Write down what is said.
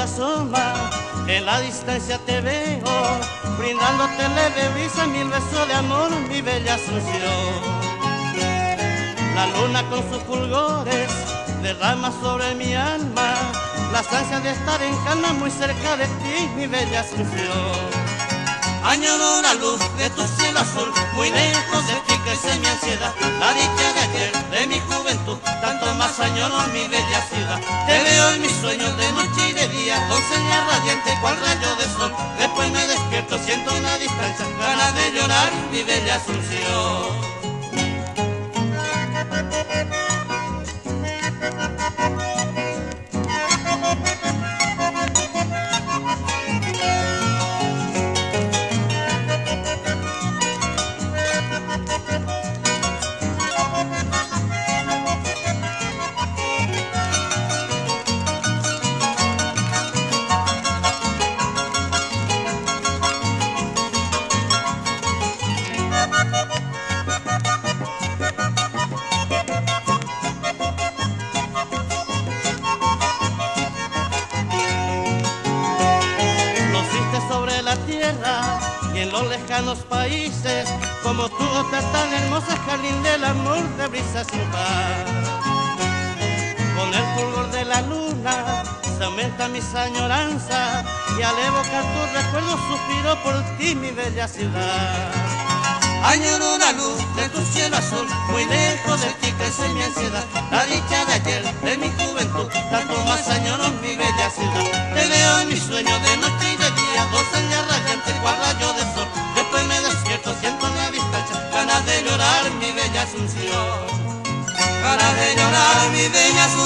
asoma, en la distancia te veo, brindándote leve brisa, mil besos de amor, mi bella Asunción. La luna con sus fulgores derrama sobre mi alma las ansias de estar en calma muy cerca de ti, mi bella Asunción. Añoro la luz de tu cielo azul, muy lejos de ti crece mi ansiedad. La dicha de ayer, de mi juventud, tanto más añoro mi bella ciudad. Te veo en mis sueños de noche y de día, doncella radiante cual rayo de sol. Después me despierto, siento una distancia, ganas de llorar mi bella Asunción. Sobre la tierra y en los lejanos países, como tú, otra tan hermosa, jardín del amor de brisa sin par. Con el fulgor de la luna se aumenta mis añoranzas y al evocar tus recuerdos suspiro por ti, mi bella ciudad. Añoro la luz de tu cielo azul, muy lejos de ti crece mi ansiedad. La dicha de ayer, de mi juventud, tanto más añoro mi bella ciudad. Te veo en mis sueños de noche y de día, doncella radiante cual rayo de sol. Después me despierto, siento una distancia, ganas de llorar mi bella Asunción. Ganas de llorar mi bella Asunción.